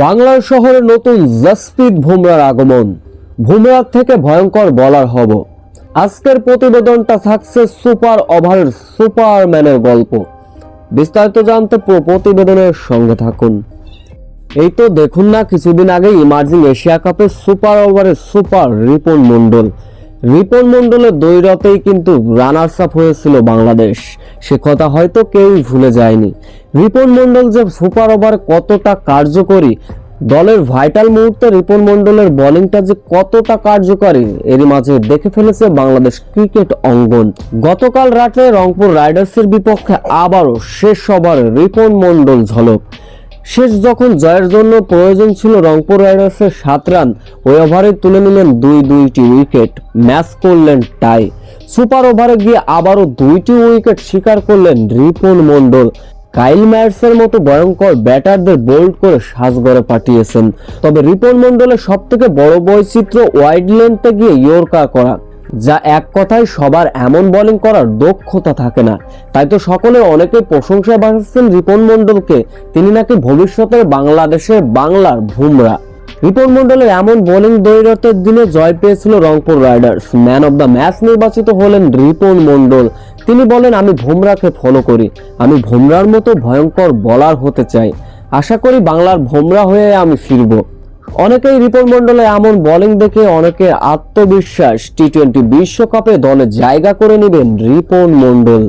বাংলার শহরে নতুন জসপ্রীত বুমরার আগমন, বুমরার থেকে ভয়ঙ্কর বোলার হব। আজকের প্রতিবেদনটা থাকছে সুপার ওভারের সুপারম্যানের গল্প। বিস্তারিত জানতে প্রতিবেদনের সঙ্গে থাকুন। এই তো দেখুন না, কিছুদিন আগে ইমার্জিং এশিয়া কাপে সুপার ওভারের সুপার রিপন মন্ডলের দৈরতেই কিন্তু রানার্স আপ হয়েছিল বাংলাদেশ। সে কথা হয়তো কেউই ভুলে যায়নি। রিপন মন্ডল যে সুপার ওভার কতটা কার্যকরী, দলের ভাইটাল মুহূর্তে রিপন মন্ডলের বোলিংটা যে কতটা কার্যকরী, এরই মাঝে দেখে ফেলেছে বাংলাদেশ ক্রিকেট অঙ্গন। গতকাল রাতে রংপুর রাইডার্সের বিপক্ষে আবারও শেষ ওভারে রিপন মন্ডল ঝলক। শেষ যখন জয়ের জন্য প্রয়োজন ছিল রংপুর রাইডার্সের 7 রান, ওই ওভারে তুলে নিলেন দুইটি উইকেট, ম্যাচ করলেন টাই। সুপার ওভারে গিয়ে আবারও 2টি উইকেট শিকার করলেন রিপন মন্ডল। কাইল ম্যাটসের মতো ভয়ঙ্কর ব্যাটারদের বোল্ড করে সাজঘরে পাঠিয়েছেন। তবে রিপন মন্ডলের সবথেকে বড় বৈচিত্র্য ওয়াইড লেন্থে গিয়ে ইয়র্কার করা, যা এক কথায় সবার এমন বোলিং করার দক্ষতা থাকে না। তাই তো সকলে অনেকে প্রশংসা বাড়াচ্ছেন রিপন মন্ডলকে। তিনি নাকি ভবিষ্যতের বাংলার বুমরা। রিপন মন্ডলের এমন বোলিং দৈরতের দিনে জয় পেয়েছিল Rangpur Riders. Man of the match নির্বাচিত হলেন রিপন মন্ডল। তিনি বলেন, আমি বুমরাকে ফলো করি, আমি বুমরার মতো ভয়ঙ্কর বোলার হতে চাই। আশা করি বাংলার বুমরা হয়ে আমি ফিরব। অনেকেই রিপন মন্ডলের এমন বোলিং দেখে অনেকের আত্মবিশ্বাস, টি-20 বিশ্বকাপে দলে জায়গা করে নেবেন রিপন মন্ডল।